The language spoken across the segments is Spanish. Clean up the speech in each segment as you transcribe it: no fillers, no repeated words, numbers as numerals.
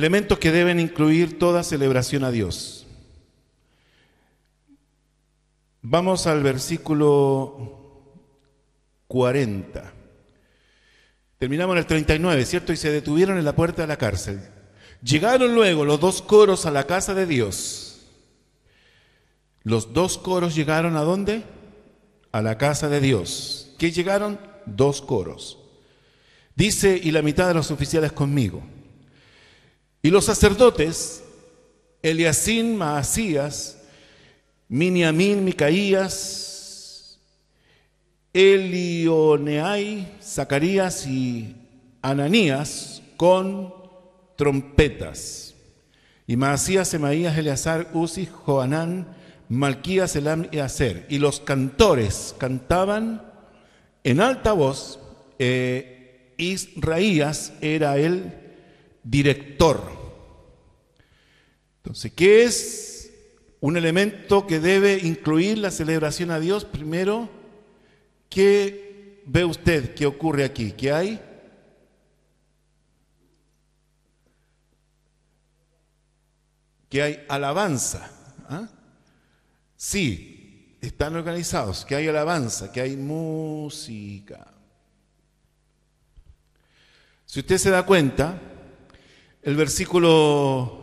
Elementos que deben incluir toda celebración a Dios. Vamos al versículo 40. Terminamos en el 39, ¿cierto? Y se detuvieron en la puerta de la cárcel. Llegaron luego los dos coros a la casa de Dios. Los dos coros llegaron ¿a dónde? A la casa de Dios. ¿Qué llegaron? Dos coros. Dice, y la mitad de los oficiales conmigo. Y los sacerdotes, Eliacín, Maasías, Miniamín, Micaías, Elioneai, Zacarías y Ananías con trompetas. Y Maasías, Semaías, Eleazar, Uzi, Joanán, Malquías, Elam y Aser. Y los cantores cantaban en alta voz. Israías era el director. Entonces, ¿qué es un elemento que debe incluir la celebración a Dios? Primero, ¿qué ve usted que ocurre aquí? ¿Qué hay? Que hay alabanza. ¿Ah? Sí, están organizados, que hay alabanza, que hay música. Si usted se da cuenta, el versículo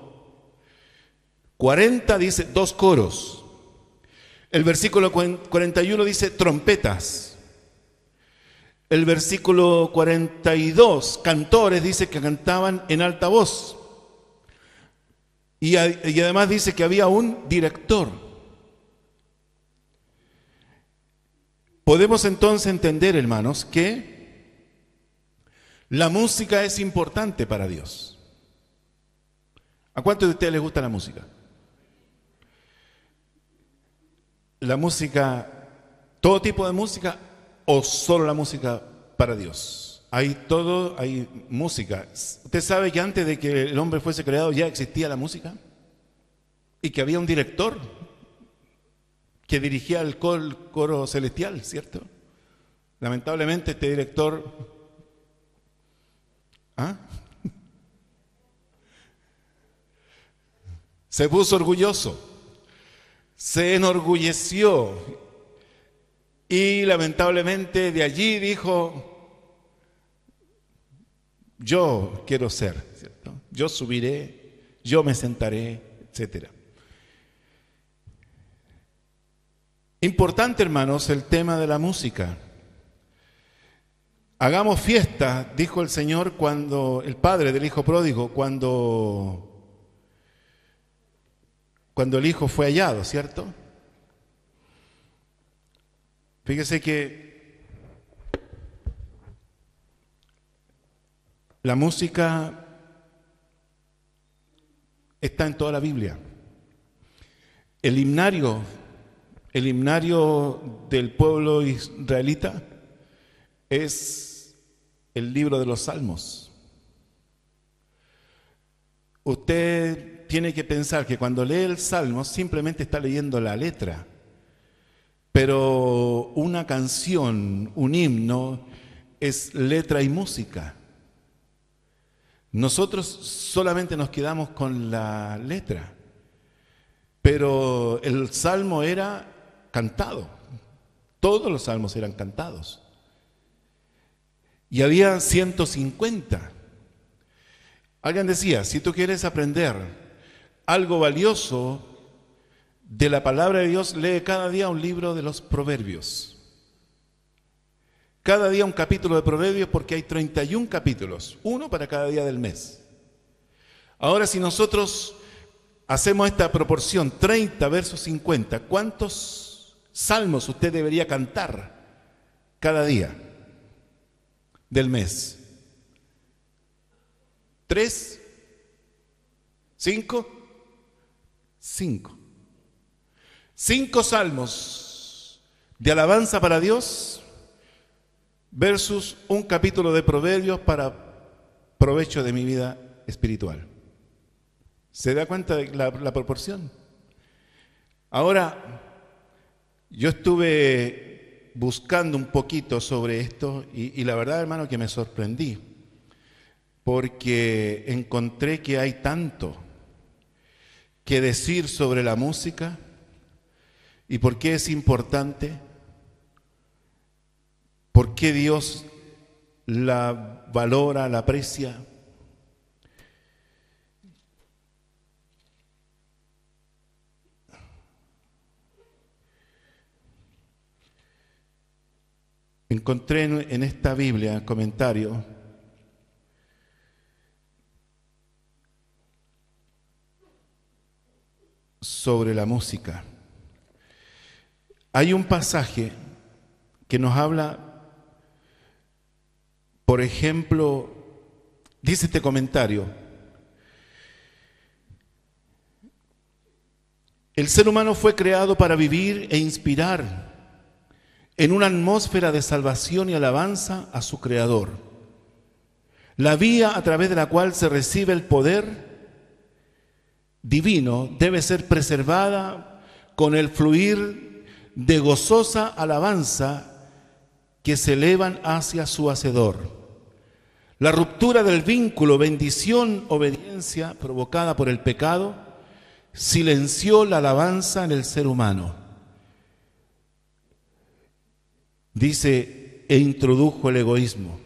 40 dice dos coros. El versículo 41 dice trompetas. El versículo 42, cantores, dice que cantaban en alta voz. Y además dice que había un director. Podemos entonces entender, hermanos, que la música es importante para Dios. ¿A cuántos de ustedes les gusta la música? La música, todo tipo de música o solo la música para Dios. Hay música. ¿Usted sabe que antes de que el hombre fuese creado ya existía la música? Y que había un director que dirigía el coro celestial, ¿cierto? Lamentablemente este director se puso orgulloso, se enorgulleció y lamentablemente de allí dijo: yo quiero ser, ¿cierto? Yo subiré, yo me sentaré, etcétera. Importante, hermanos, el tema de la música. Hagamos fiesta, dijo el Señor cuando el padre del hijo pródigo, cuando el hijo fue hallado, ¿cierto? Fíjese que la música está en toda la Biblia. El himnario del pueblo israelita es el libro de los Salmos. Usted tiene que pensar que cuando lee el Salmo simplemente está leyendo la letra, pero una canción, un himno, es letra y música. Nosotros solamente nos quedamos con la letra, pero el Salmo era cantado. Todos los salmos eran cantados. Y había 150. Alguien decía, si tú quieres aprender algo valioso de la palabra de Dios, lee cada día un libro de los Proverbios. Cada día un capítulo de Proverbios, porque hay 31 capítulos, uno para cada día del mes. Ahora, si nosotros hacemos esta proporción, 30 versus 50, ¿cuántos salmos usted debería cantar cada día del mes? ¿3? ¿5? 5. 5 salmos de alabanza para Dios versus un capítulo de Proverbios para provecho de mi vida espiritual. ¿Se da cuenta de la proporción? Ahora, yo estuve buscando un poquito sobre esto y la verdad, hermano, que me sorprendí. porque encontré que hay tanto que decir sobre la música y por qué es importante, por qué Dios la valora, la aprecia. Encontré en esta Biblia comentario sobre la música. Hay un pasaje que nos habla, por ejemplo, dice este comentario: el ser humano fue creado para vivir e inspirar en una atmósfera de salvación y alabanza a su Creador. La vía a través de la cual se recibe el poder divino debe ser preservada con el fluir de gozosa alabanza que se elevan hacia su Hacedor. La ruptura del vínculo bendición-obediencia provocada por el pecado silenció la alabanza en el ser humano. Dice, e introdujo el egoísmo,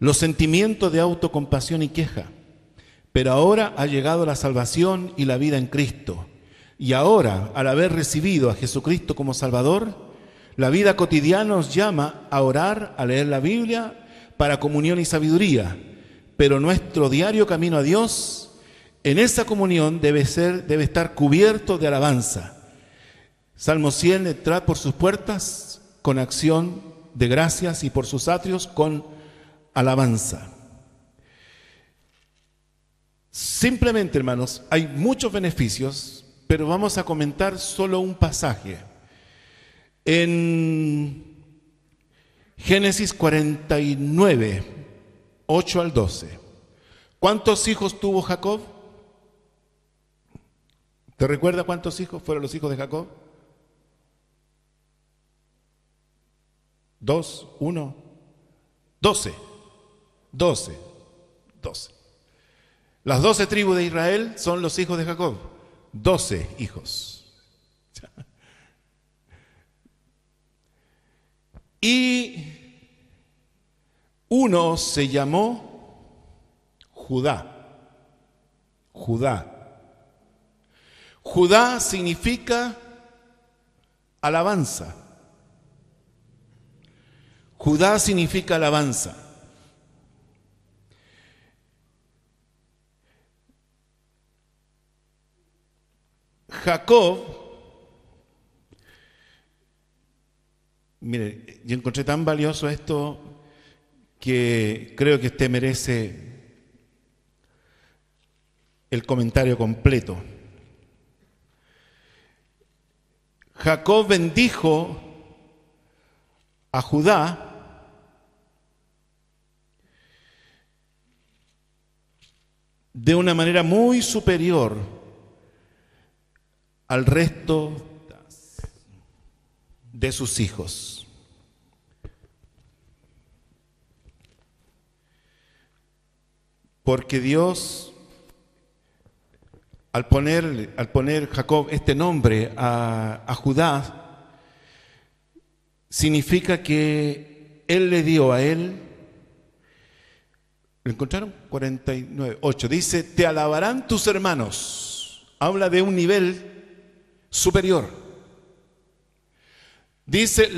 los sentimientos de autocompasión y queja. Pero ahora ha llegado la salvación y la vida en Cristo. Y ahora, al haber recibido a Jesucristo como Salvador, la vida cotidiana nos llama a orar, a leer la Biblia para comunión y sabiduría. Pero nuestro diario camino a Dios, en esa comunión debe estar cubierto de alabanza. Salmo 100, entrad por sus puertas con acción de gracias y por sus atrios con alabanza. Simplemente, hermanos, hay muchos beneficios, pero vamos a comentar solo un pasaje. En Génesis 49, 8 al 12. ¿Cuántos hijos tuvo Jacob? ¿Te recuerda cuántos hijos fueron los hijos de Jacob? 2, 1, 12. 12. Las 12 tribus de Israel son los hijos de Jacob. 12 hijos. Y uno se llamó Judá. Judá significa alabanza. Judá significa alabanza. Jacob, mire, yo encontré tan valioso esto que creo que usted merece el comentario completo. Jacob bendijo a Judá de una manera muy superior al resto de sus hijos. Porque Dios, al poner Jacob este nombre a Judá, significa que Él le dio a él, ¿lo encontraron? 49, 8, dice, te alabarán tus hermanos. Habla de un nivel superior. Dice,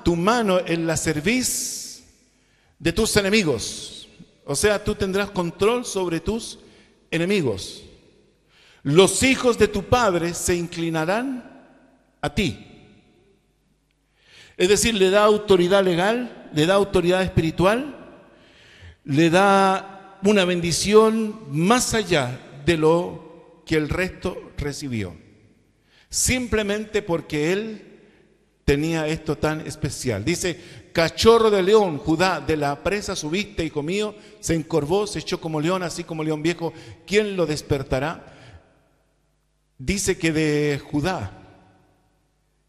tu mano en la cerviz de tus enemigos. O sea, tú tendrás control sobre tus enemigos. Los hijos de tu padre se inclinarán a ti. Es decir, le da autoridad legal, le da autoridad espiritual, le da una bendición más allá de lo que el resto recibió. Simplemente porque él tenía esto tan especial. Dice, cachorro de león, Judá, de la presa subiste, hijo mío, se encorvó, se echó como león, así como león viejo, ¿quién lo despertará? Dice que de Judá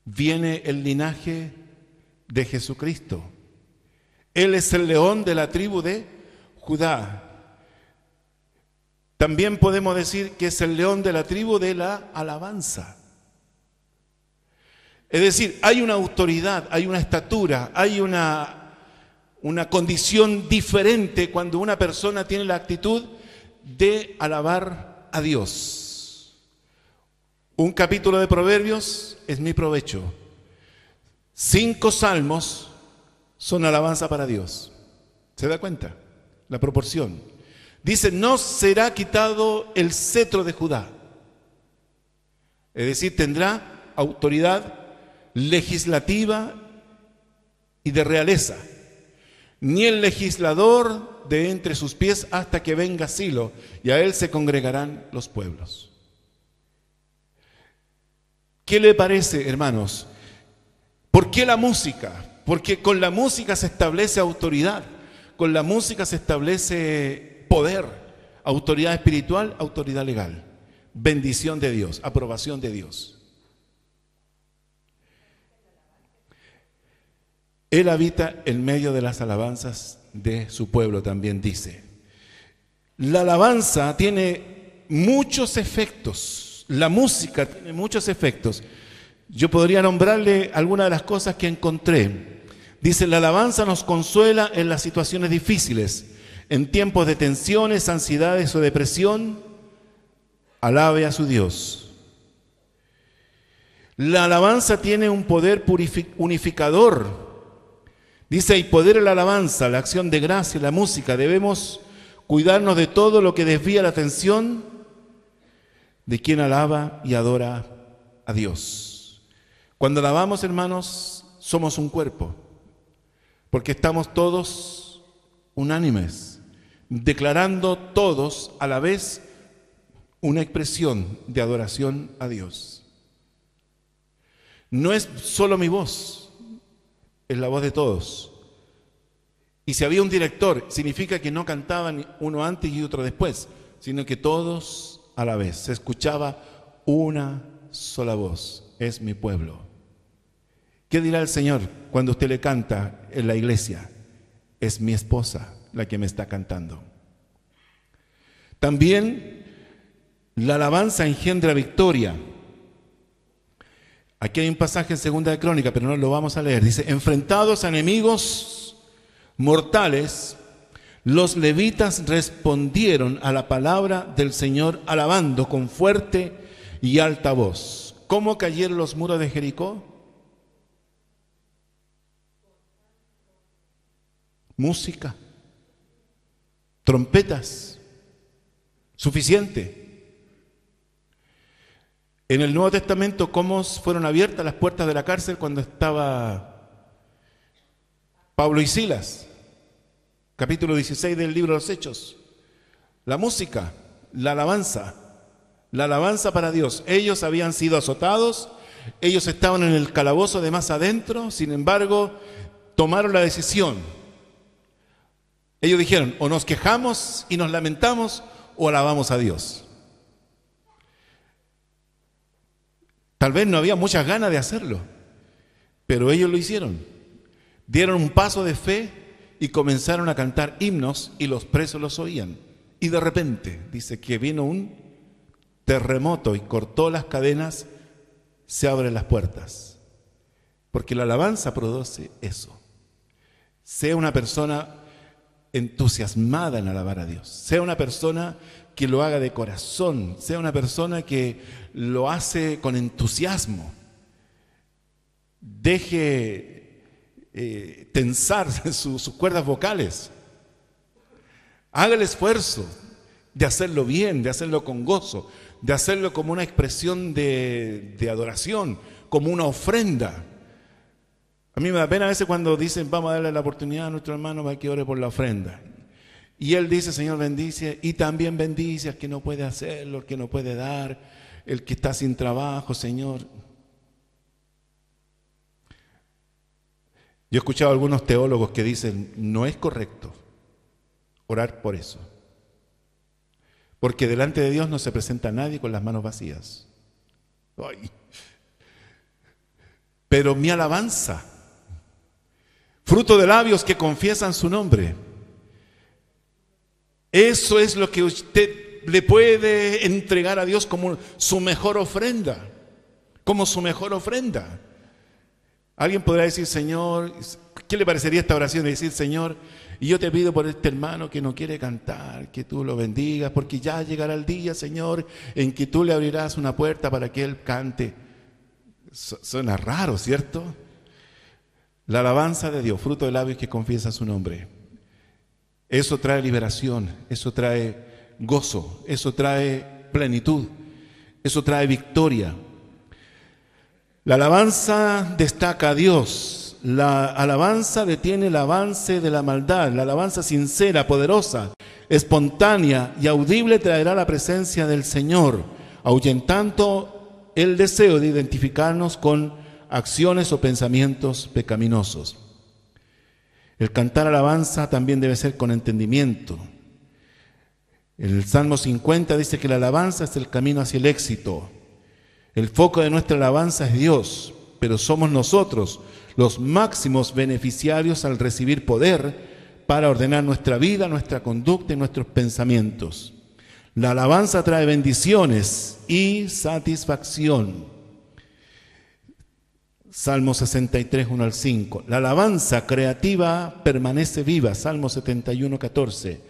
viene el linaje de Jesucristo. Él es el león de la tribu de Judá. También podemos decir que es el león de la tribu de la alabanza. Es decir, hay una autoridad, hay una estatura, hay una condición diferente cuando una persona tiene la actitud de alabar a Dios. Un capítulo de Proverbios es mi provecho. 5 salmos son alabanza para Dios. ¿Se da cuenta? La proporción. Dice, no será quitado el cetro de Judá. Es decir, tendrá autoridad legislativa y de realeza. Ni el legislador de entre sus pies hasta que venga Silo, y a él se congregarán los pueblos. ¿Qué le parece, hermanos? ¿Por qué la música? Porque con la música se establece autoridad, con la música se establece poder, autoridad espiritual, autoridad legal, bendición de Dios, aprobación de Dios. Él habita en medio de las alabanzas de su pueblo, también dice. La alabanza tiene muchos efectos, la música tiene muchos efectos. Yo podría nombrarle algunas de las cosas que encontré. Dice, la alabanza nos consuela en las situaciones difíciles, en tiempos de tensiones, ansiedades o depresión, alabe a su Dios. La alabanza tiene un poder unificador. Dice, y poder en la alabanza, la acción de gracia, la música, debemos cuidarnos de todo lo que desvía la atención de quien alaba y adora a Dios. Cuando alabamos, hermanos, somos un cuerpo, porque estamos todos unánimes, declarando todos a la vez una expresión de adoración a Dios. No es solo mi voz, es la voz de todos. Y si había un director, significa que no cantaban uno antes y otro después, sino que todos a la vez. Se escuchaba una sola voz. Es mi pueblo. ¿Qué dirá el Señor cuando usted le canta en la iglesia? Es mi esposa la que me está cantando. También la alabanza engendra victoria. Aquí hay un pasaje en Segunda de Crónica, pero no lo vamos a leer. Dice, enfrentados a enemigos mortales, los levitas respondieron a la palabra del Señor alabando con fuerte y alta voz. ¿Cómo cayeron los muros de Jericó? Música, trompetas, suficiente. En el Nuevo Testamento, ¿cómo fueron abiertas las puertas de la cárcel cuando estaba Pablo y Silas? Capítulo 16 del libro de los Hechos. La música, la alabanza para Dios. Ellos habían sido azotados, ellos estaban en el calabozo de más adentro, sin embargo, tomaron la decisión. Ellos dijeron, o nos quejamos y nos lamentamos, o alabamos a Dios. Tal vez no había muchas ganas de hacerlo, pero ellos lo hicieron. Dieron un paso de fe y comenzaron a cantar himnos y los presos los oían. Y de repente, dice que vino un terremoto y cortó las cadenas, se abren las puertas. Porque la alabanza produce eso. Sea una persona entusiasmada en alabar a Dios. Sea una persona que lo haga de corazón, sea una persona que lo hace con entusiasmo. Deje tensar sus cuerdas vocales. Haga el esfuerzo de hacerlo bien, de hacerlo con gozo, de hacerlo como una expresión de adoración, como una ofrenda. A mí me da pena a veces cuando dicen vamos a darle la oportunidad a nuestro hermano para que ore por la ofrenda. Y él dice, Señor, bendice, y también bendice al que no puede hacerlo, al que no puede dar, el que está sin trabajo, Señor. Yo he escuchado a algunos teólogos que dicen, no es correcto orar por eso. Porque delante de Dios no se presenta nadie con las manos vacías. Ay. Pero mi alabanza, fruto de labios que confiesan su nombre, eso es lo que usted le puede entregar a Dios como su mejor ofrenda, como su mejor ofrenda. Alguien podrá decir, Señor, ¿qué le parecería esta oración? De decir, Señor, y yo te pido por este hermano que no quiere cantar, que tú lo bendigas, porque ya llegará el día, Señor, en que tú le abrirás una puerta para que él cante. Suena raro, ¿cierto? La alabanza de Dios, fruto de labios que confiesa su nombre. Eso trae liberación, eso trae gozo, eso trae plenitud, eso trae victoria. La alabanza destaca a Dios, la alabanza detiene el avance de la maldad, la alabanza sincera, poderosa, espontánea y audible traerá la presencia del Señor, ahuyentando el deseo de identificarnos con acciones o pensamientos pecaminosos. El cantar alabanza también debe ser con entendimiento. El Salmo 50 dice que la alabanza es el camino hacia el éxito. El foco de nuestra alabanza es Dios, pero somos nosotros los máximos beneficiarios al recibir poder para ordenar nuestra vida, nuestra conducta y nuestros pensamientos. La alabanza trae bendiciones y satisfacción. Salmo 63, 1 al 5. La alabanza creativa permanece viva. Salmo 71, 14.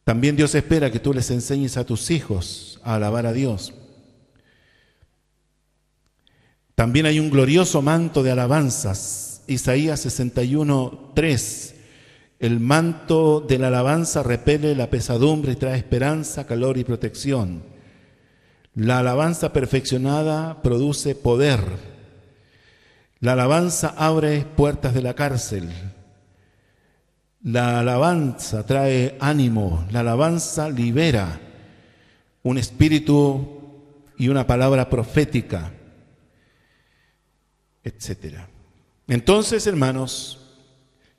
También Dios espera que tú les enseñes a tus hijos a alabar a Dios. También hay un glorioso manto de alabanzas. Isaías 61, 3. El manto de la alabanza repele la pesadumbre y trae esperanza, calor y protección. La alabanza perfeccionada produce poder. La alabanza abre puertas de la cárcel. La alabanza trae ánimo. La alabanza libera un espíritu y una palabra profética, etc. Entonces, hermanos,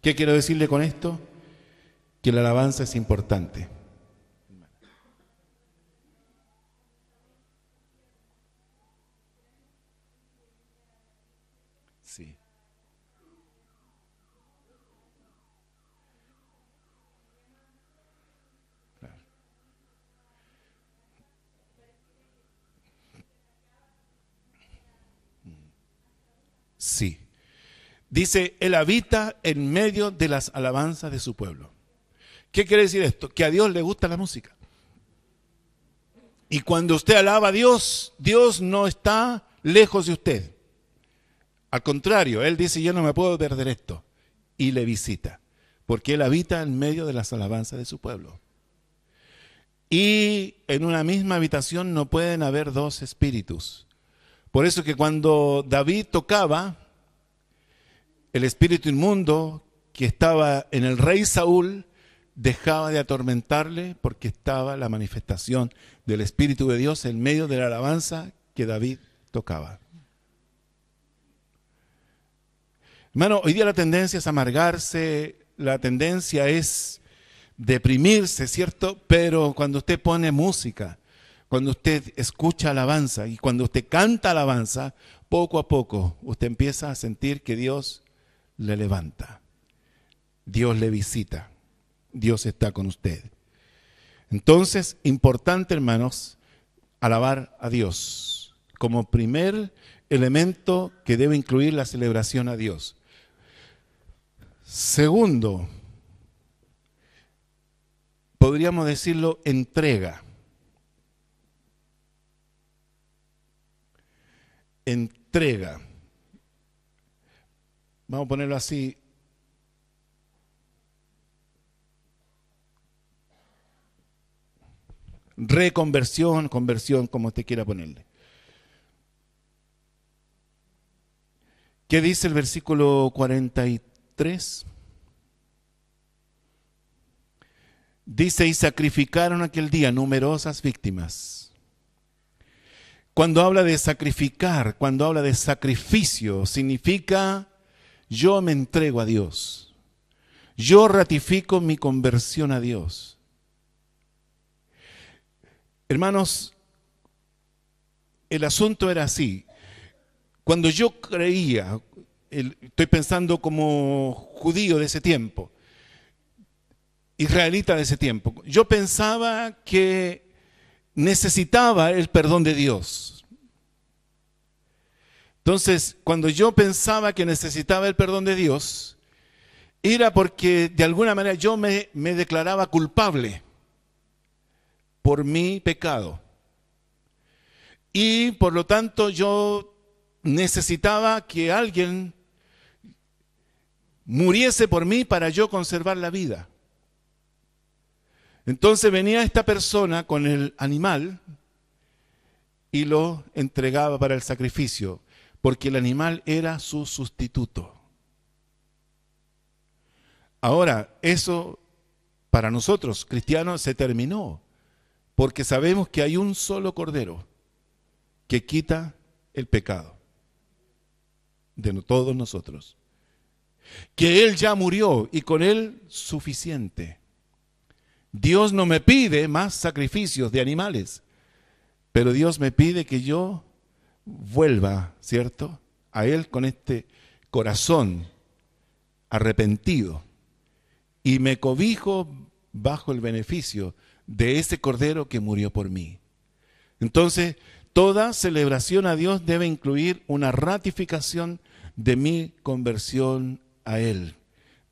¿qué quiero decirle con esto? Que la alabanza es importante. Sí. Claro. Sí. Dice, Él habita en medio de las alabanzas de su pueblo. ¿Qué quiere decir esto? Que a Dios le gusta la música. Y cuando usted alaba a Dios, Dios no está lejos de usted. Al contrario, Él dice, yo no me puedo perder esto. Y le visita, porque Él habita en medio de las alabanzas de su pueblo. Y en una misma habitación no pueden haber dos espíritus. Por eso que cuando David tocaba, el espíritu inmundo que estaba en el rey Saúl dejaba de atormentarle porque estaba la manifestación del Espíritu de Dios en medio de la alabanza que David tocaba. Hermano, hoy día la tendencia es amargarse, la tendencia es deprimirse, ¿cierto? Pero cuando usted pone música, cuando usted escucha alabanza y cuando usted canta alabanza, poco a poco usted empieza a sentir que Dios le levanta, Dios le visita, Dios está con usted. Entonces, importante, hermanos, alabar a Dios como primer elemento que debe incluir la celebración a Dios. Segundo, podríamos decirlo, entrega. Entrega. Vamos a ponerlo así. Reconversión, conversión, como usted quiera ponerle. ¿Qué dice el versículo 43? Dice, y sacrificaron aquel día numerosas víctimas. Cuando habla de sacrificar, cuando habla de sacrificio, significa yo me entrego a Dios. Yo ratifico mi conversión a Dios. Hermanos, el asunto era así. Cuando yo creía, estoy pensando como judío de ese tiempo, israelita de ese tiempo. Yo pensaba que necesitaba el perdón de Dios. Entonces, cuando yo pensaba que necesitaba el perdón de Dios, era porque de alguna manera yo me declaraba culpable por mi pecado. Y por lo tanto yo necesitaba que alguien muriese por mí para yo conservar la vida. Entonces venía esta persona con el animal y lo entregaba para el sacrificio, porque el animal era su sustituto. Ahora, eso para nosotros, cristianos, se terminó, porque sabemos que hay un solo cordero que quita el pecado de todos nosotros. Que Él ya murió y con Él suficiente. Dios no me pide más sacrificios de animales, pero Dios me pide que yo vuelva, ¿cierto?, a Él con este corazón arrepentido y me cobijo bajo el beneficio de ese cordero que murió por mí. Entonces, toda celebración a Dios debe incluir una ratificación de mi conversión a Él,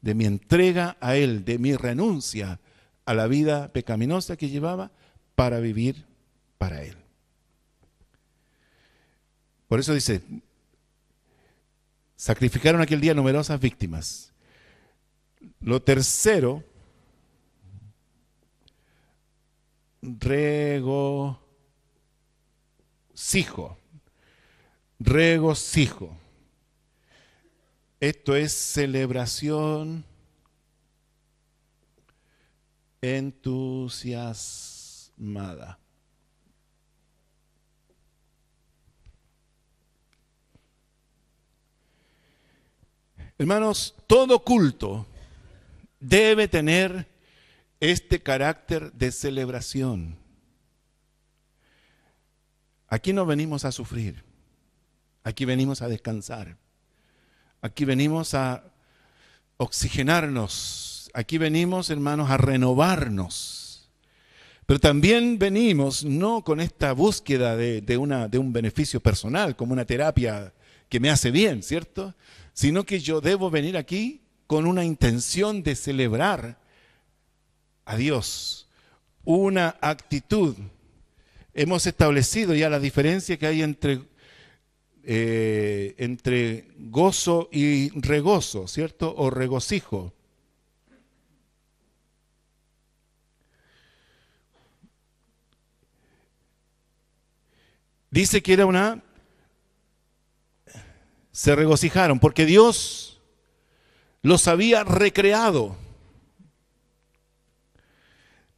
de mi entrega a Él, de mi renuncia a la vida pecaminosa que llevaba para vivir para Él. Por eso dice, sacrificaron aquel día numerosas víctimas. Lo tercero, regocijo. Esto es celebración entusiasmada. Hermanos, todo culto debe tener este carácter de celebración. Aquí no venimos a sufrir, aquí venimos a descansar, aquí venimos a oxigenarnos, aquí venimos, hermanos, a renovarnos. Pero también venimos no con esta búsqueda de un beneficio personal, como una terapia que me hace bien, ¿cierto? Sino que yo debo venir aquí con una intención de celebrar a Dios, una actitud. Hemos establecido ya la diferencia que hay entre gozo y regozo, ¿cierto? O regocijo. Dice que era se regocijaron porque Dios los había recreado.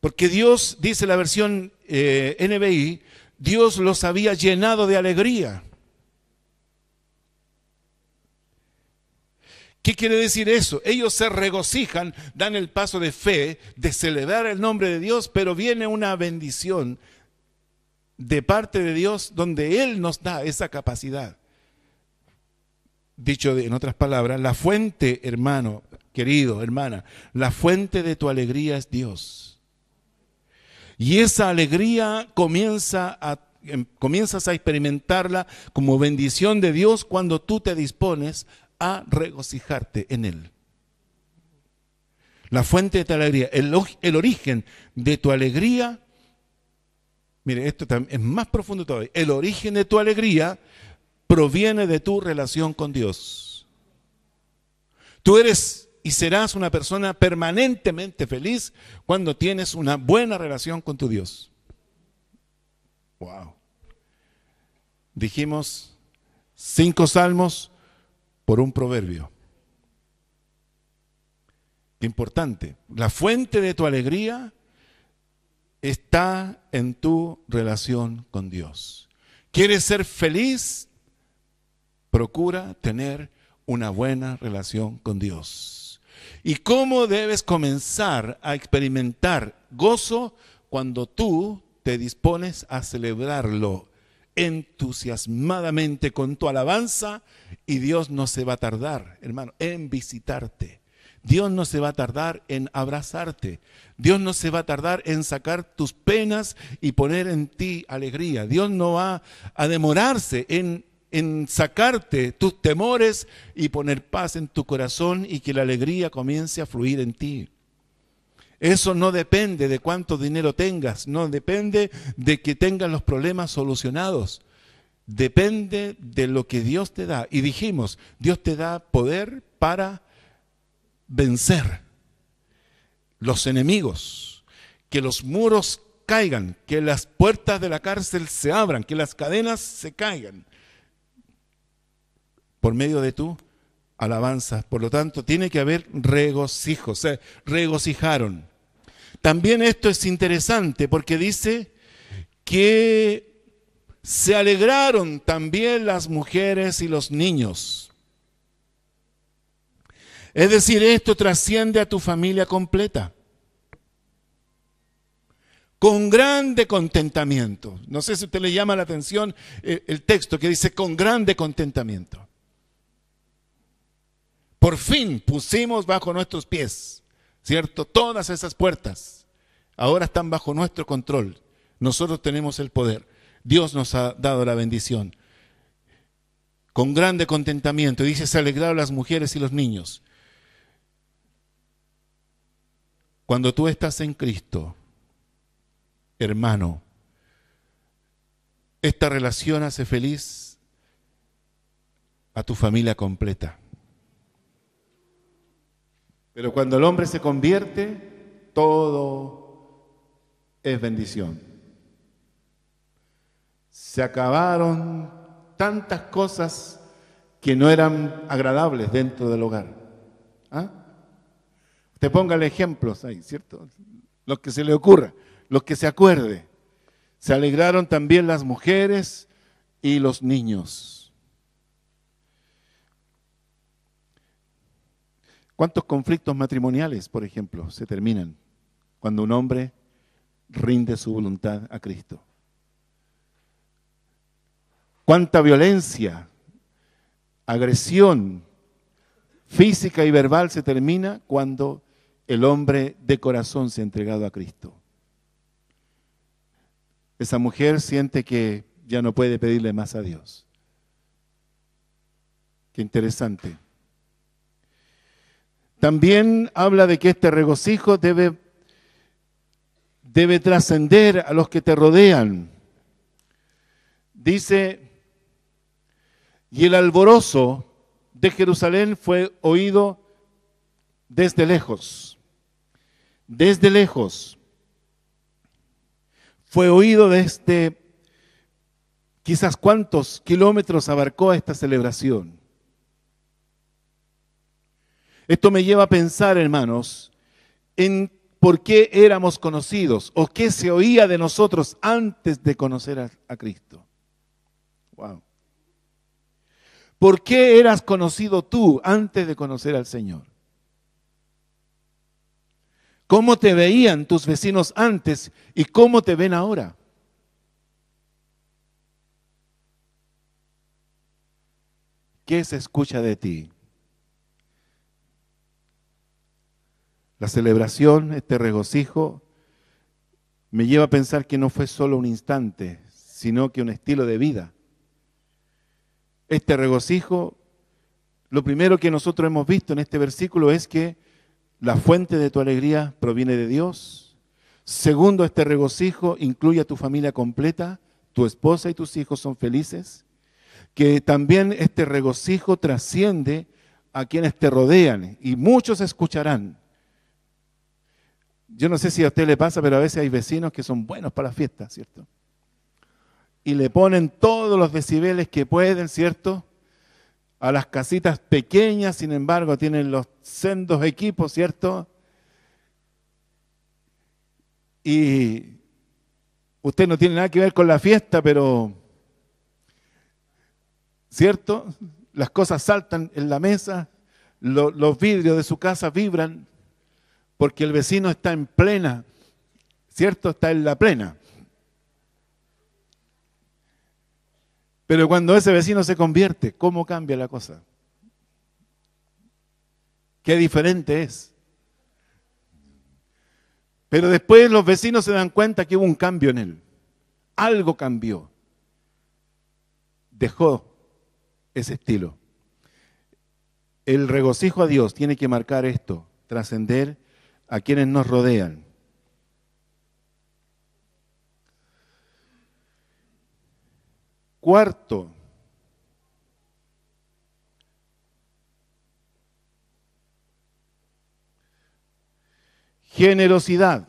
Porque Dios, dice la versión NBI, Dios los había llenado de alegría. ¿Qué quiere decir eso? Ellos se regocijan, dan el paso de fe, de celebrar el nombre de Dios, pero viene una bendición de parte de Dios donde Él nos da esa capacidad. Dicho en otras palabras, la fuente, hermano, querido, hermana, la fuente de tu alegría es Dios. Y esa alegría comienzas a experimentarla como bendición de Dios cuando tú te dispones a regocijarte en Él. La fuente de tu alegría, el origen de tu alegría, mire, esto es más profundo todavía. El origen de tu alegría proviene de tu relación con Dios. Tú eres y serás una persona permanentemente feliz cuando tienes una buena relación con tu Dios. Wow. Dijimos 5 salmos por un proverbio. Qué importante. La fuente de tu alegría está en tu relación con Dios. ¿Quieres ser feliz? Procura tener una buena relación con Dios. ¿Y cómo debes comenzar a experimentar gozo? Cuando tú te dispones a celebrarlo entusiasmadamente con tu alabanza, y Dios no se va a tardar, hermano, en visitarte. Dios no se va a tardar en abrazarte. Dios no se va a tardar en sacar tus penas y poner en ti alegría. Dios no va a demorarse en sacarte tus temores y poner paz en tu corazón y que la alegría comience a fluir en ti. Eso no depende de cuánto dinero tengas, no depende de que tengas los problemas solucionados. Depende de lo que Dios te da. Y dijimos, Dios te da poder para vencer los enemigos, que los muros caigan, que las puertas de la cárcel se abran, que las cadenas se caigan por medio de tu alabanza. Por lo tanto, tiene que haber regocijo, se regocijaron. También esto es interesante porque dice que se alegraron también las mujeres y los niños. Es decir, esto trasciende a tu familia completa. Con grande contentamiento. No sé si a usted le llama la atención el texto que dice con grande contentamiento. Por fin pusimos bajo nuestros pies, ¿cierto? Todas esas puertas ahora están bajo nuestro control. Nosotros tenemos el poder. Dios nos ha dado la bendición. Con grande contentamiento. Dice, se alegraron las mujeres y los niños. Cuando tú estás en Cristo, hermano, esta relación hace feliz a tu familia completa. Pero cuando el hombre se convierte, todo es bendición. Se acabaron tantas cosas que no eran agradables dentro del hogar. ¿Ah? Usted póngale ejemplos ahí, ¿cierto? Los que se le ocurra, los que se acuerde. Se alegraron también las mujeres y los niños. ¿Cuántos conflictos matrimoniales, por ejemplo, se terminan cuando un hombre rinde su voluntad a Cristo? ¿Cuánta violencia, agresión física y verbal se termina cuando el hombre de corazón se ha entregado a Cristo? Esa mujer siente que ya no puede pedirle más a Dios. Qué interesante. También habla de que este regocijo debe trascender a los que te rodean. Dice, y el alborozo de Jerusalén fue oído desde lejos. Desde lejos. Fue oído desde, quizás cuántos kilómetros abarcó esta celebración. Esto me lleva a pensar, hermanos, en por qué éramos conocidos o qué se oía de nosotros antes de conocer a Cristo. Wow. ¿Por qué eras conocido tú antes de conocer al Señor? ¿Cómo te veían tus vecinos antes y cómo te ven ahora? ¿Qué se escucha de ti? La celebración, este regocijo, me lleva a pensar que no fue solo un instante, sino que un estilo de vida. Este regocijo, lo primero que nosotros hemos visto en este versículo es que la fuente de tu alegría proviene de Dios. Segundo, este regocijo incluye a tu familia completa, tu esposa y tus hijos son felices. Que también este regocijo trasciende a quienes te rodean y muchos escucharán. Yo no sé si a usted le pasa, pero a veces hay vecinos que son buenos para la fiesta, ¿cierto? Y le ponen todos los decibeles que pueden, ¿cierto? A las casitas pequeñas, sin embargo, tienen los sendos equipos, ¿cierto? Y usted no tiene nada que ver con la fiesta, pero, ¿cierto? Las cosas saltan en la mesa, los vidrios de su casa vibran, porque el vecino está en plena, ¿cierto? Está en la plena. Pero cuando ese vecino se convierte, ¿cómo cambia la cosa? Qué diferente es. Pero después los vecinos se dan cuenta que hubo un cambio en él. Algo cambió. Dejó ese estilo. El regocijo a Dios tiene que marcar esto, trascender a quienes nos rodean. Cuarto, generosidad.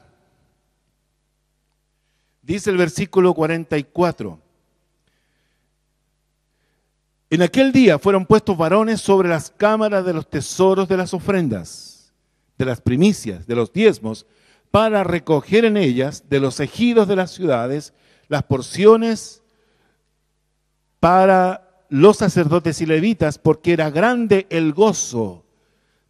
Dice el versículo 44. En aquel día fueron puestos varones sobre las cámaras de los tesoros de las ofrendas, de las primicias, de los diezmos, para recoger en ellas de los ejidos de las ciudades las porciones para los sacerdotes y levitas, porque era grande el gozo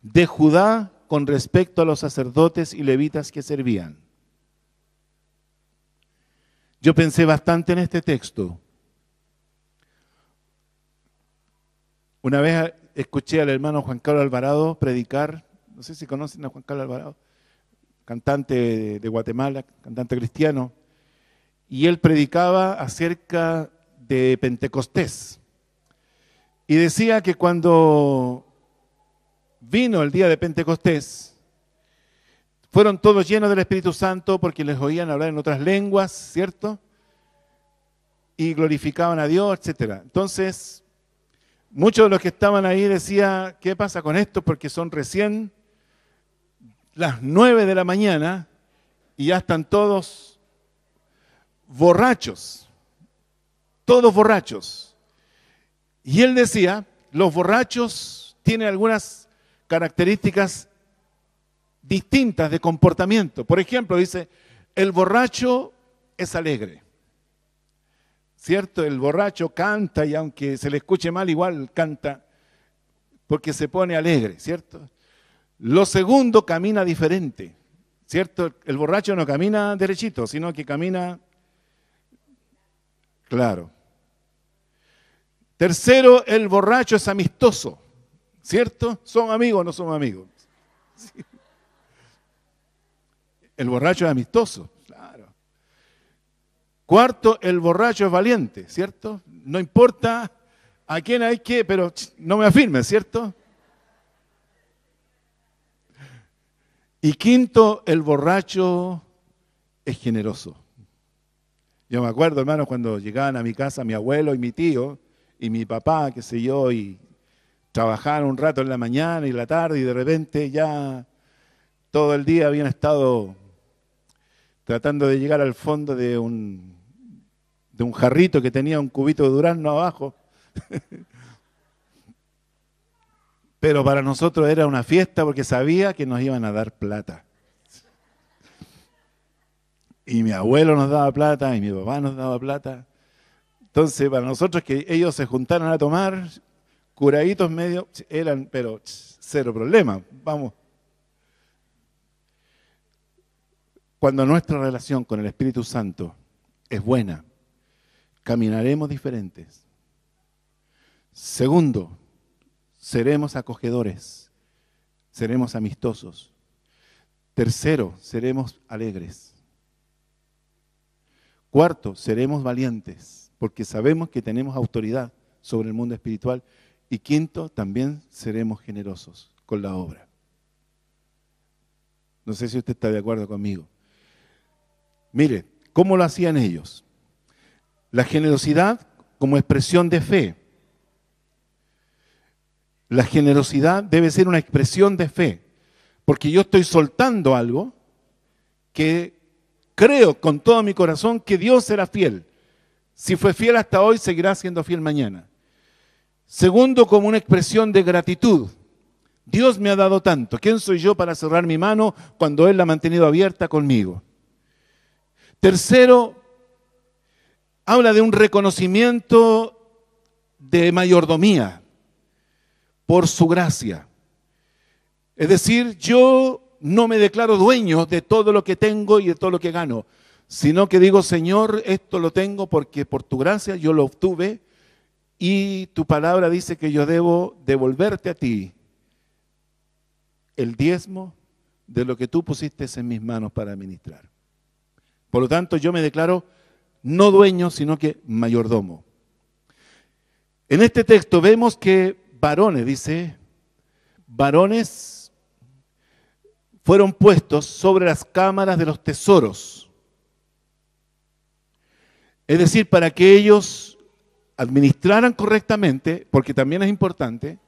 de Judá con respecto a los sacerdotes y levitas que servían. Yo pensé bastante en este texto. Una vez escuché al hermano Juan Carlos Alvarado predicar, no sé si conocen a Juan Carlos Alvarado, cantante de Guatemala, cantante cristiano, y él predicaba acerca de Pentecostés. Y decía que cuando vino el día de Pentecostés, fueron todos llenos del Espíritu Santo porque les oían hablar en otras lenguas, ¿cierto? Y glorificaban a Dios, etc. Entonces, muchos de los que estaban ahí decían, ¿qué pasa con esto? Porque son recién las 9 de la mañana y ya están todos borrachos. Todos borrachos. Y él decía, los borrachos tienen algunas características distintas de comportamiento. Por ejemplo, dice, el borracho es alegre. ¿Cierto? El borracho canta y aunque se le escuche mal, igual canta porque se pone alegre, ¿cierto? Lo segundo, camina diferente, ¿cierto? El borracho no camina derechito, sino que camina, claro. Tercero, el borracho es amistoso, ¿cierto? ¿Son amigos o no son amigos? Sí. El borracho es amistoso, claro. Cuarto, el borracho es valiente, ¿cierto? No importa a quién hay que, pero no me afirme, ¿cierto? Y quinto, el borracho es generoso. Yo me acuerdo, hermanos, cuando llegaban a mi casa mi abuelo y mi tío y mi papá, qué sé yo, y trabajaban un rato en la mañana y la tarde y de repente ya todo el día habían estado tratando de llegar al fondo de un jarrito que tenía un cubito de durazno abajo. Pero para nosotros era una fiesta porque sabía que nos iban a dar plata. Y mi abuelo nos daba plata y mi papá nos daba plata. Entonces, para nosotros que ellos se juntaran a tomar, curaditos medio, eran, pero cero problema, vamos. Cuando nuestra relación con el Espíritu Santo es buena, caminaremos diferentes. Segundo, seremos acogedores, seremos amistosos. Tercero, seremos alegres. Cuarto, seremos valientes, porque sabemos que tenemos autoridad sobre el mundo espiritual. Y quinto, también seremos generosos con la obra. No sé si usted está de acuerdo conmigo. Mire, ¿cómo lo hacían ellos? La generosidad como expresión de fe. La generosidad debe ser una expresión de fe, porque yo estoy soltando algo que creo con todo mi corazón que Dios será fiel. Si fue fiel hasta hoy, seguirá siendo fiel mañana. Segundo, como una expresión de gratitud. Dios me ha dado tanto. ¿Quién soy yo para cerrar mi mano cuando Él la ha mantenido abierta conmigo? Tercero, habla de un reconocimiento de mayordomía por su gracia. Es decir, yo no me declaro dueño de todo lo que tengo y de todo lo que gano, sino que digo, Señor, esto lo tengo porque por tu gracia yo lo obtuve y tu palabra dice que yo debo devolverte a ti el diezmo de lo que tú pusiste en mis manos para administrar. Por lo tanto, yo me declaro no dueño, sino que mayordomo. En este texto vemos que varones, dice, varones fueron puestos sobre las cámaras de los tesoros. Es decir, para que ellos administraran correctamente, porque también es importante.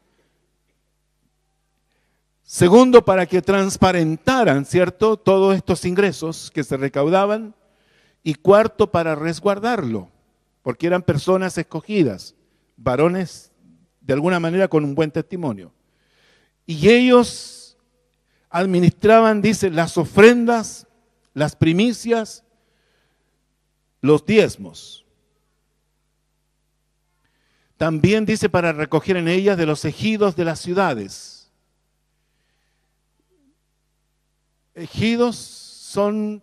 Segundo, para que transparentaran, ¿cierto?, todos estos ingresos que se recaudaban. Y cuarto, para resguardarlo, porque eran personas escogidas, varones de alguna manera con un buen testimonio. Y ellos administraban, dice, las ofrendas, las primicias, los diezmos. También dice para recoger en ellas de los ejidos de las ciudades. Ejidos son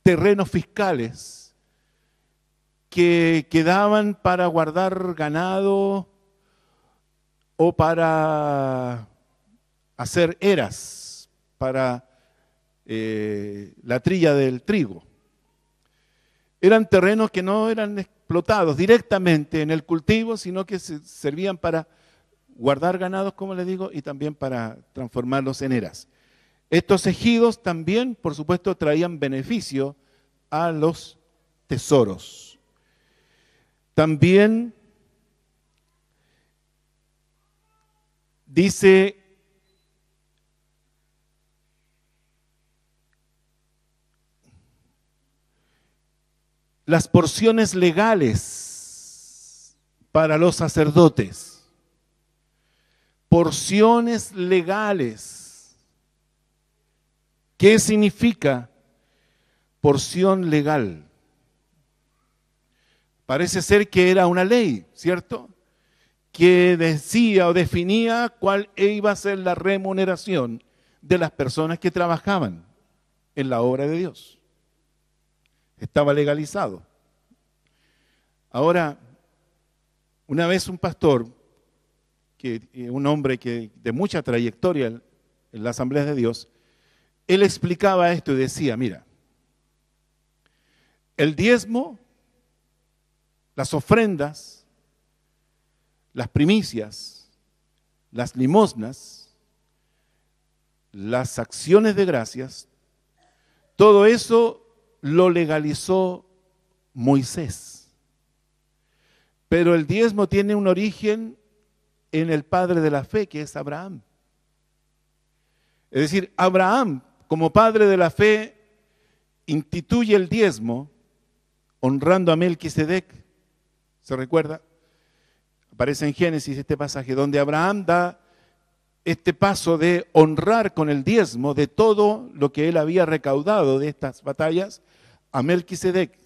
terrenos fiscales que quedaban para guardar ganado o para hacer eras para la trilla del trigo. Eran terrenos que no eran explotados directamente en el cultivo, sino que servían para guardar ganados, como les digo, y también para transformarlos en eras. Estos ejidos también, por supuesto, traían beneficio a los tesoros. También dice las porciones legales para los sacerdotes. Porciones legales. ¿Qué significa porción legal? Parece ser que era una ley, ¿cierto?, que decía o definía cuál iba a ser la remuneración de las personas que trabajaban en la obra de Dios. Estaba legalizado. Ahora, una vez un pastor, un hombre de mucha trayectoria en la Asamblea de Dios, él explicaba esto y decía, mira, el diezmo, las ofrendas, las primicias, las limosnas, las acciones de gracias, todo eso lo legalizó Moisés. Pero el diezmo tiene un origen en el padre de la fe, que es Abraham. Es decir, Abraham, como padre de la fe, instituye el diezmo honrando a Melquisedec. ¿Se recuerda? Aparece en Génesis este pasaje donde Abraham da este paso de honrar con el diezmo de todo lo que él había recaudado de estas batallas a Melquisedec.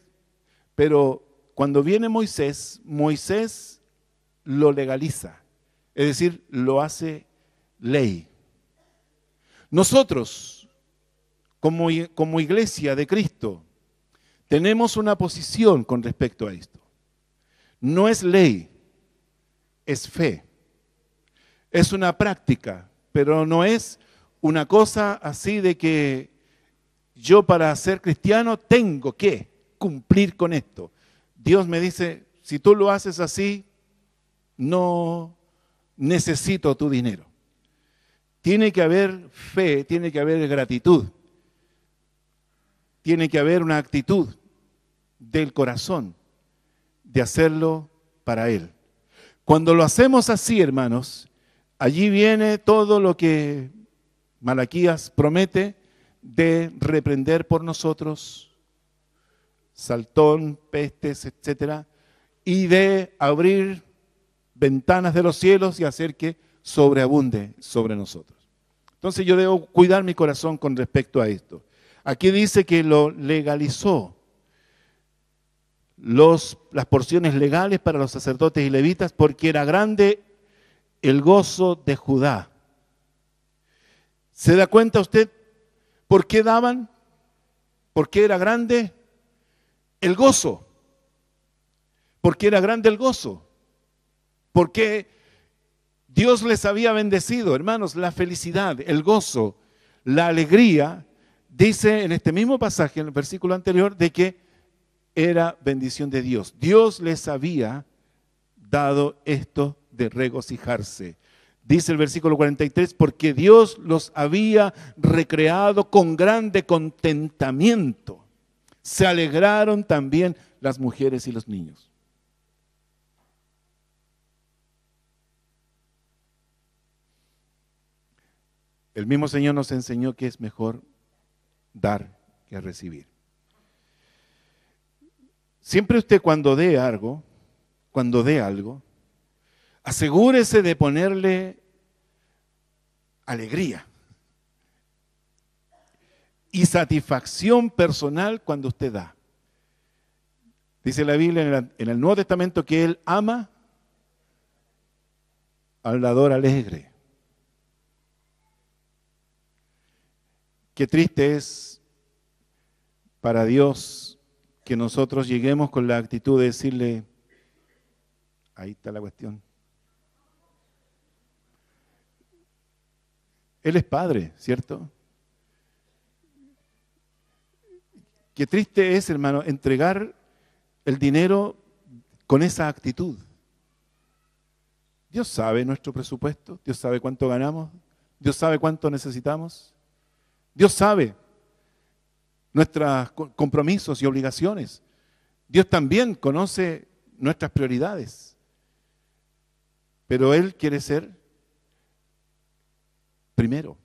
Pero cuando viene Moisés, Moisés lo legaliza, es decir, lo hace ley. Nosotros, como iglesia de Cristo, tenemos una posición con respecto a esto. No es ley, es fe. Es una práctica, pero no es una cosa así de que yo para ser cristiano tengo que cumplir con esto. Dios me dice, si tú lo haces así, no necesito tu dinero. Tiene que haber fe, tiene que haber gratitud. Tiene que haber una actitud del corazón de hacerlo para Él. Cuando lo hacemos así, hermanos, allí viene todo lo que Malaquías promete de reprender por nosotros, saltón, pestes, etcétera, y de abrir ventanas de los cielos y hacer que sobreabunde sobre nosotros. Entonces yo debo cuidar mi corazón con respecto a esto. Aquí dice que lo legalizó. Las porciones legales para los sacerdotes y levitas, porque era grande el gozo de Judá. ¿Se da cuenta usted por qué daban? ¿Por qué era grande el gozo? ¿Por qué era grande el gozo? ¿Por qué Dios les había bendecido, hermanos, la felicidad, el gozo, la alegría. Dice en este mismo pasaje, en el versículo anterior, de que era bendición de Dios. Dios les había dado esto de regocijarse. Dice el versículo 43, porque Dios los había recreado con grande contentamiento. Se alegraron también las mujeres y los niños. El mismo Señor nos enseñó que es mejor dar que recibir. Siempre usted cuando dé algo, asegúrese de ponerle alegría y satisfacción personal cuando usted da. Dice la Biblia en el Nuevo Testamento que Él ama al dador alegre. Qué triste es para Dios que nosotros lleguemos con la actitud de decirle, ahí está la cuestión. Él es Padre, ¿cierto? Qué triste es, hermano, entregar el dinero con esa actitud. Dios sabe nuestro presupuesto, Dios sabe cuánto ganamos, Dios sabe cuánto necesitamos, Dios sabe nuestros compromisos y obligaciones. Dios también conoce nuestras prioridades, pero Él quiere ser primero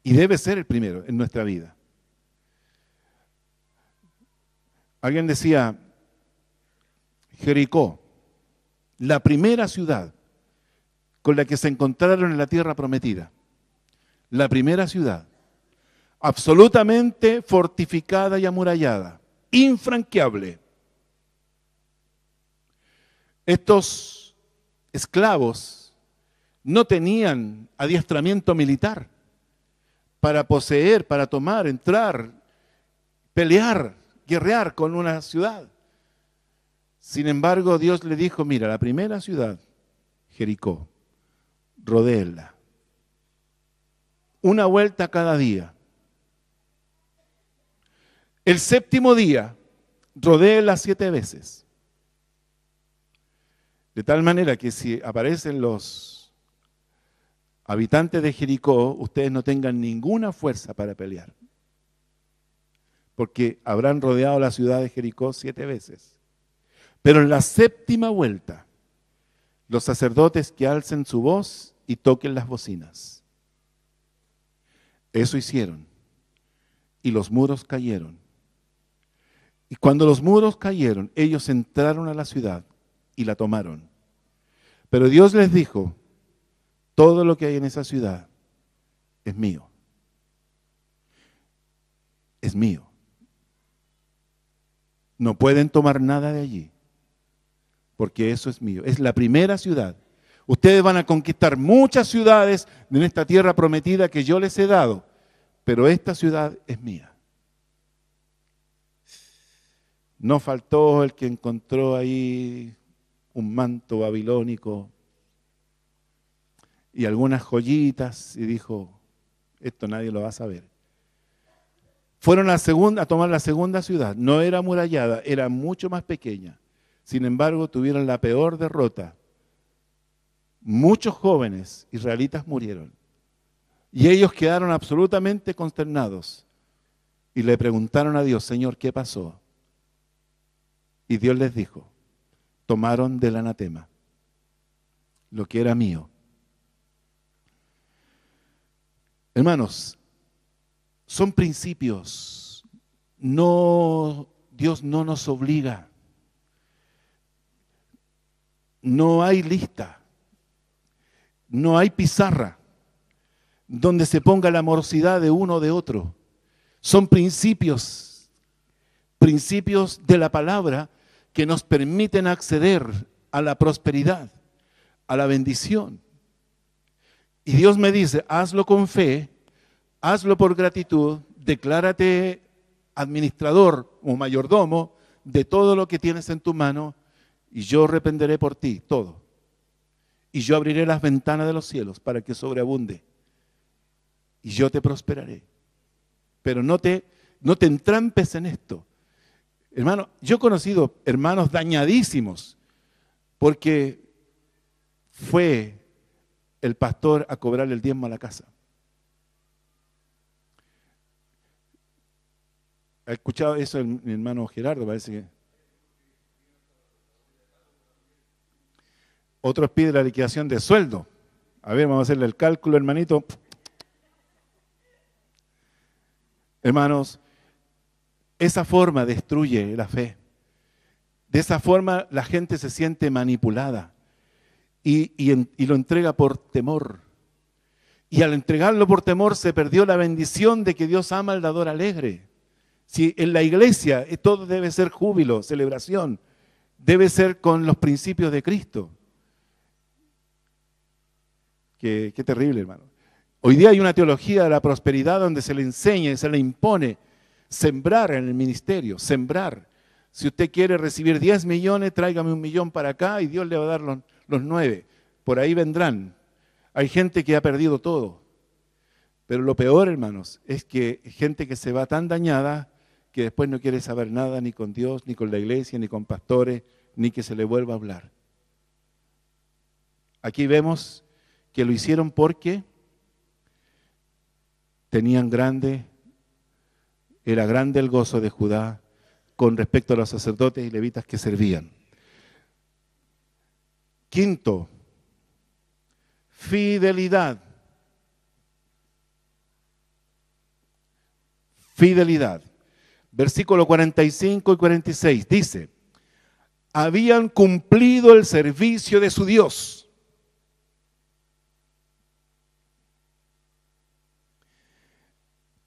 y debe ser el primero en nuestra vida. Alguien decía, Jericó, la primera ciudad con la que se encontraron en la tierra prometida, la primera ciudad, absolutamente fortificada y amurallada, infranqueable. Estos esclavos no tenían adiestramiento militar para poseer, para tomar, entrar, pelear, guerrear con una ciudad. Sin embargo, Dios le dijo, mira, la primera ciudad, Jericó, rodéela. Una vuelta cada día. El séptimo día, rodéela 7 veces. De tal manera que si aparecen los habitantes de Jericó, ustedes no tengan ninguna fuerza para pelear. Porque habrán rodeado la ciudad de Jericó 7 veces. Pero en la séptima vuelta, los sacerdotes que alcen su voz y toquen las bocinas. Eso hicieron. Y los muros cayeron. Y cuando los muros cayeron, ellos entraron a la ciudad y la tomaron. Pero Dios les dijo, todo lo que hay en esa ciudad es mío. Es mío. No pueden tomar nada de allí, porque eso es mío. Es la primera ciudad. Ustedes van a conquistar muchas ciudades en esta tierra prometida que yo les he dado, pero esta ciudad es mía. No faltó el que encontró ahí un manto babilónico y algunas joyitas y dijo, esto nadie lo va a saber. Fueron a tomar la segunda ciudad, no era amurallada, era mucho más pequeña. Sin embargo, tuvieron la peor derrota. Muchos jóvenes israelitas murieron y ellos quedaron absolutamente consternados y le preguntaron a Dios, Señor, ¿qué pasó? Y Dios les dijo, tomaron del anatema lo que era mío. Hermanos, son principios. Dios no nos obliga. No hay lista. No hay pizarra donde se ponga la morosidad de uno o de otro. Son principios de la palabra que nos permiten acceder a la prosperidad, a la bendición. Y Dios me dice, hazlo con fe, hazlo por gratitud, declárate administrador o mayordomo de todo lo que tienes en tu mano y yo rependeré por ti todo. y yo abriré las ventanas de los cielos para que sobreabunde, y yo te prosperaré. Pero no te entrampes en esto. Hermano, yo he conocido hermanos dañadísimos porque fue el pastor a cobrarle el diezmo a la casa. ¿Ha escuchado eso mi hermano Gerardo? Parece que. Otros piden la liquidación de sueldo. A ver, vamos a hacerle el cálculo, hermanito. Hermanos, esa forma destruye la fe. De esa forma la gente se siente manipulada y lo entrega por temor. Y al entregarlo por temor se perdió la bendición de que Dios ama al dador alegre. Si en la iglesia todo debe ser júbilo, celebración, debe ser con los principios de Cristo. Qué terrible, hermano. Hoy día hay una teología de la prosperidad donde se le enseña y se le impone sembrar en el ministerio, sembrar. Si usted quiere recibir 10 millones, tráigame 1 millón para acá y Dios le va a dar los 9. Por ahí vendrán. Hay gente que ha perdido todo. Pero lo peor, hermanos, es que gente que se va tan dañada que después no quiere saber nada ni con Dios, ni con la iglesia, ni con pastores, ni que se le vuelva a hablar. Aquí vemos que lo hicieron porque era grande el gozo de Judá con respecto a los sacerdotes y levitas que servían. Quinto, fidelidad. Fidelidad. Versículo 45 y 46 dice, habían cumplido el servicio de su Dios.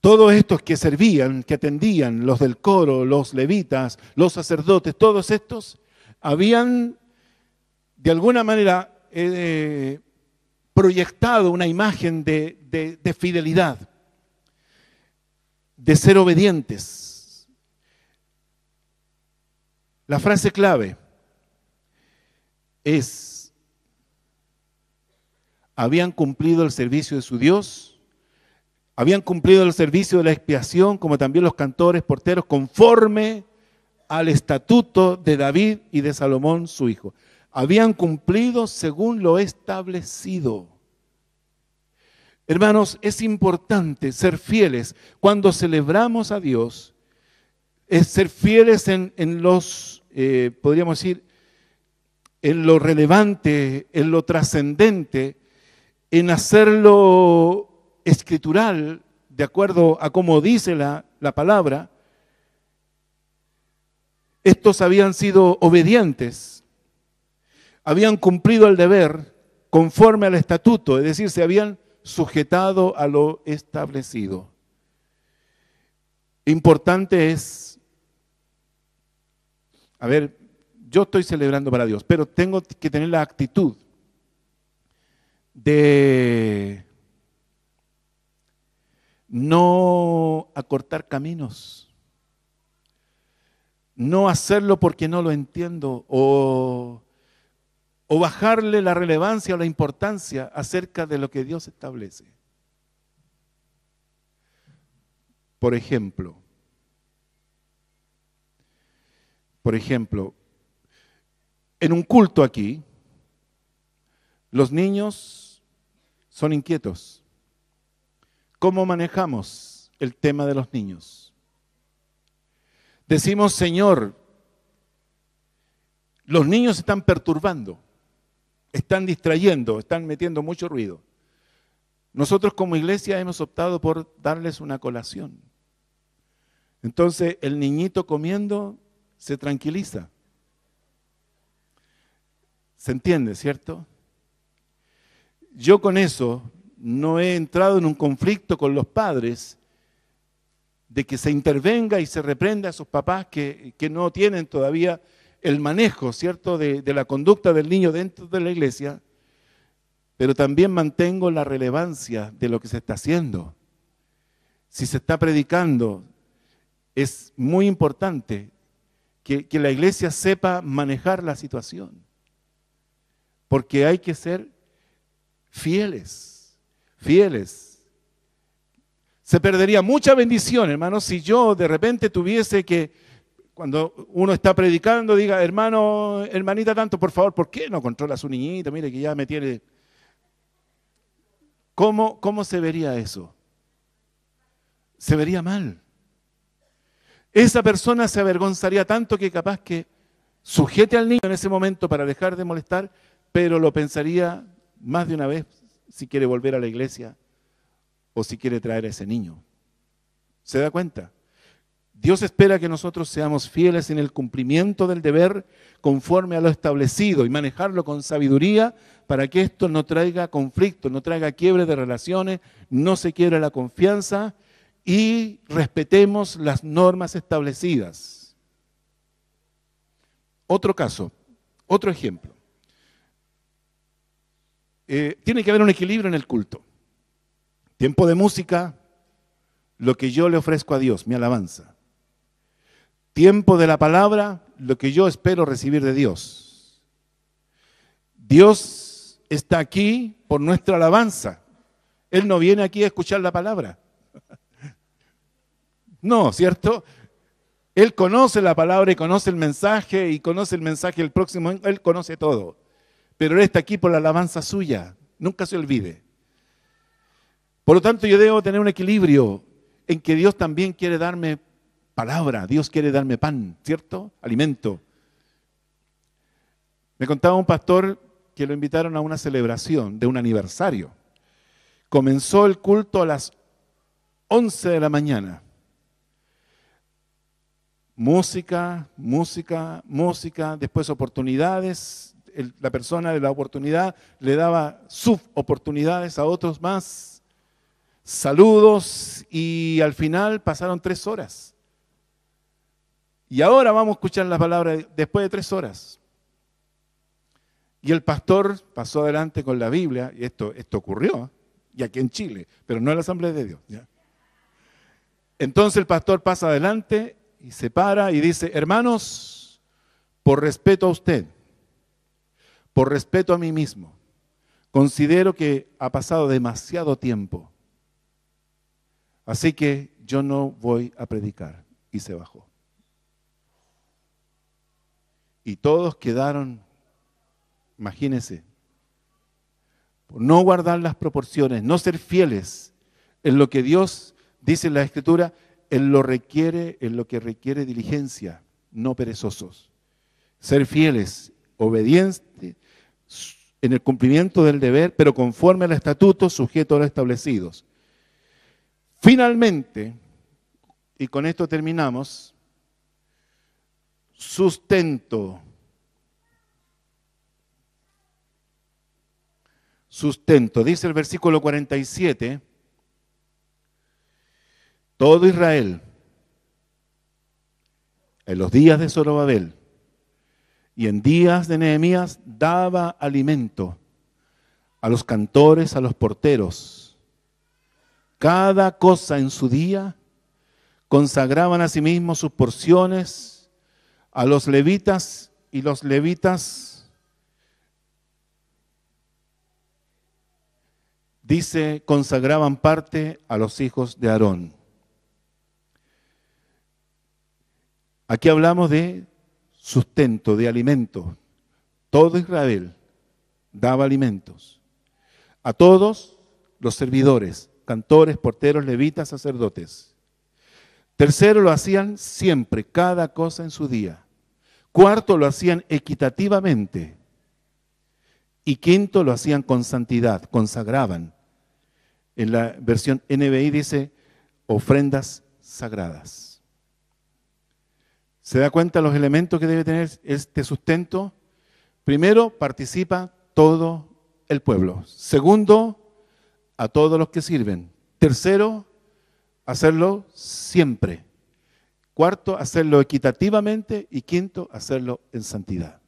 Todos estos que servían, que atendían, los del coro, los levitas, los sacerdotes, todos estos habían de alguna manera proyectado una imagen de fidelidad, de ser obedientes. La frase clave es, habían cumplido el servicio de su Dios, habían cumplido el servicio de la expiación, como también los cantores, porteros, conforme al estatuto de David y de Salomón, su hijo. Habían cumplido según lo establecido. Hermanos, es importante ser fieles cuando celebramos a Dios, es ser fieles en los, podríamos decir, en lo relevante, en lo trascendente, en hacerlo escritural, de acuerdo a cómo dice la palabra. Estos habían sido obedientes, habían cumplido el deber conforme al estatuto, es decir, se habían sujetado a lo establecido. Importante es, a ver, yo estoy celebrando para Dios, pero tengo que tener la actitud de no acortar caminos, no hacerlo porque no lo entiendo o bajarle la relevancia o la importancia acerca de lo que Dios establece. Por ejemplo, en un culto aquí, los niños son inquietos. ¿Cómo manejamos el tema de los niños? Decimos, Señor, los niños están perturbando, están distrayendo, están metiendo mucho ruido. Nosotros como iglesia hemos optado por darles una colación. Entonces el niñito comiendo se tranquiliza. ¿Se entiende, cierto? Yo con eso no he entrado en un conflicto con los padres de que se intervenga y se reprenda a sus papás que no tienen todavía el manejo, ¿cierto?, de la conducta del niño dentro de la iglesia, pero también mantengo la relevancia de lo que se está haciendo. Si se está predicando, es muy importante que la iglesia sepa manejar la situación, porque hay que ser Fieles, fieles. Se perdería mucha bendición, hermanos, si yo de repente tuviese que, cuando uno está predicando, diga, hermano, hermanita tanto, por favor, ¿por qué no controla a su niñita? Mire que ya me tiene... ¿Cómo se vería eso? Se vería mal. Esa persona se avergonzaría tanto que capaz que sujete al niño en ese momento para dejar de molestar, pero lo pensaría más de una vez si quiere volver a la iglesia o si quiere traer a ese niño. ¿Se da cuenta? Dios espera que nosotros seamos fieles en el cumplimiento del deber conforme a lo establecido y manejarlo con sabiduría para que esto no traiga conflicto, no traiga quiebre de relaciones, no se quiebre la confianza y respetemos las normas establecidas. Otro caso, otro ejemplo. Tiene que haber un equilibrio en el culto. Tiempo de música, lo que yo le ofrezco a Dios, mi alabanza. Tiempo de la palabra, lo que yo espero recibir de Dios. Dios está aquí por nuestra alabanza. Él no viene aquí a escuchar la palabra. No, ¿cierto? Él conoce la palabra y conoce el mensaje del próximo. Él conoce todo. Pero Él está aquí por la alabanza suya. Nunca se olvide. Por lo tanto, yo debo tener un equilibrio en que Dios también quiere darme palabra, Dios quiere darme pan, ¿cierto? Alimento. Me contaba un pastor que lo invitaron a una celebración de un aniversario. Comenzó el culto a las 11 de la mañana. Música, música, música, después oportunidades. La persona de la oportunidad le daba suboportunidades a otros más. Saludos y al final pasaron 3 horas. Y ahora vamos a escuchar la palabra después de 3 horas. Y el pastor pasó adelante con la Biblia, y esto ocurrió, y aquí en Chile, pero no en la Asamblea de Dios. ¿Ya? Entonces el pastor pasa adelante y se para y dice, hermanos, por respeto a usted, por respeto a mí mismo, considero que ha pasado demasiado tiempo. Así que yo no voy a predicar. Y se bajó. Y todos quedaron, imagínense, por no guardar las proporciones, no ser fieles en lo que Dios dice en la Escritura, en lo que requiere diligencia, no perezosos. Ser fieles, obedientes en el cumplimiento del deber, pero conforme al estatuto, sujetos a los establecidos. Finalmente, y con esto terminamos, sustento. Sustento. Dice el versículo 47, todo Israel, en los días de Zorobabel y en días de Nehemías, daba alimento a los cantores, a los porteros. Cada cosa en su día, consagraban a sí mismos sus porciones a los levitas, y los levitas, dice, consagraban parte a los hijos de Aarón. Aquí hablamos de sustento, de alimento. Todo Israel daba alimentos a todos los servidores, cantores, porteros, levitas, sacerdotes. Tercero, lo hacían siempre, cada cosa en su día. Cuarto, lo hacían equitativamente. Y quinto, lo hacían con santidad, consagraban. En la versión NBI dice, ofrendas sagradas. ¿Se da cuenta los elementos que debe tener este sustento? Primero, participa todo el pueblo. Segundo, a todos los que sirven. Tercero, hacerlo siempre. Cuarto, hacerlo equitativamente. Y quinto, hacerlo en santidad.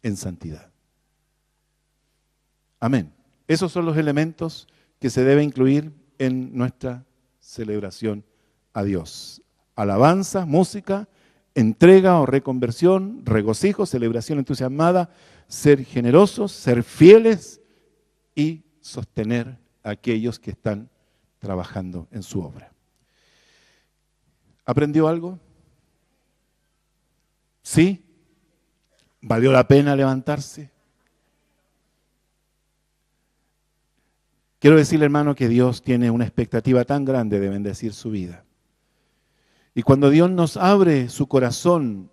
En santidad. Amén. Esos son los elementos que se debe incluir en nuestra celebración a Dios. Alabanza, música, entrega o reconversión, regocijo, celebración entusiasmada, ser generosos, ser fieles y sostener a aquellos que están trabajando en su obra. ¿Aprendió algo? ¿Sí? ¿Valió la pena levantarse? Quiero decirle, hermano, que Dios tiene una expectativa tan grande de bendecir su vida. Y cuando Dios nos abre su corazón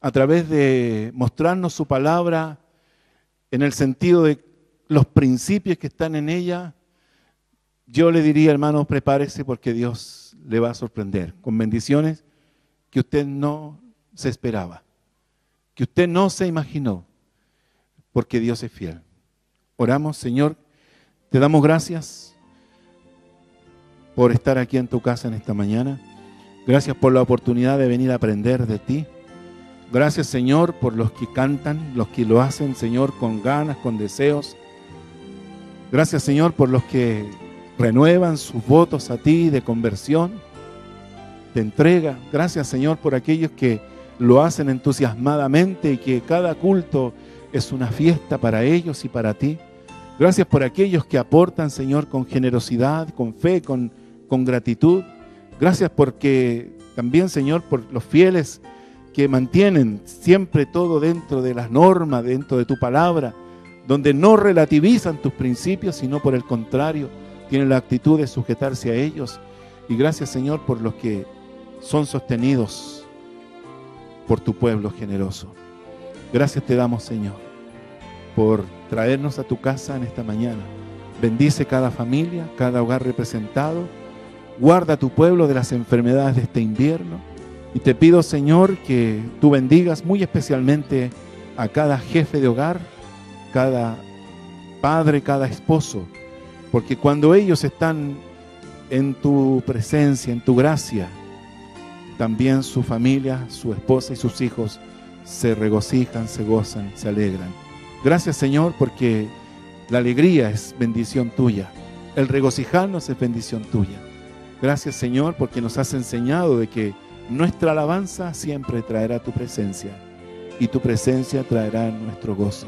a través de mostrarnos su palabra en el sentido de los principios que están en ella, yo le diría, hermano, prepárese porque Dios le va a sorprender con bendiciones que usted no se esperaba, que usted no se imaginó, porque Dios es fiel. Oramos, Señor, te damos gracias por estar aquí en tu casa en esta mañana. Gracias por la oportunidad de venir a aprender de ti. Gracias, Señor, por los que cantan, los que lo hacen, Señor, con ganas, con deseos. Gracias, Señor, por los que renuevan sus votos a ti de conversión, de entrega. Gracias, Señor, por aquellos que lo hacen entusiasmadamente y que cada culto es una fiesta para ellos y para ti. Gracias por aquellos que aportan, Señor, con generosidad, con fe, con gratitud. Gracias porque también, Señor, por los fieles que mantienen siempre todo dentro de las normas, dentro de tu palabra, donde no relativizan tus principios, sino por el contrario, tienen la actitud de sujetarse a ellos. Y gracias, Señor, por los que son sostenidos por tu pueblo generoso. Gracias te damos, Señor, por traernos a tu casa en esta mañana. Bendice cada familia, cada hogar representado. Guarda a tu pueblo de las enfermedades de este invierno. Y te pido, Señor, que tú bendigas muy especialmente a cada jefe de hogar, cada padre, cada esposo. Porque cuando ellos están en tu presencia, en tu gracia, también su familia, su esposa y sus hijos se regocijan, se gozan, se alegran. Gracias, Señor, porque la alegría es bendición tuya. El regocijarnos es bendición tuya. Gracias, Señor, porque nos has enseñado de que nuestra alabanza siempre traerá tu presencia y tu presencia traerá nuestro gozo.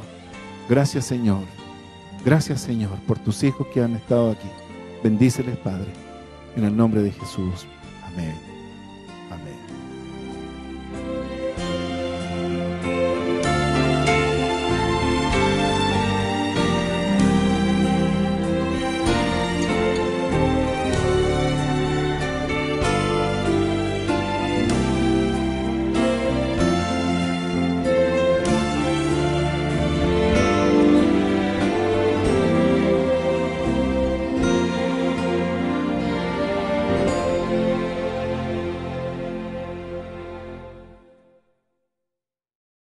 Gracias, Señor. Gracias, Señor, por tus hijos que han estado aquí. Bendíceles, Padre, en el nombre de Jesús. Amén.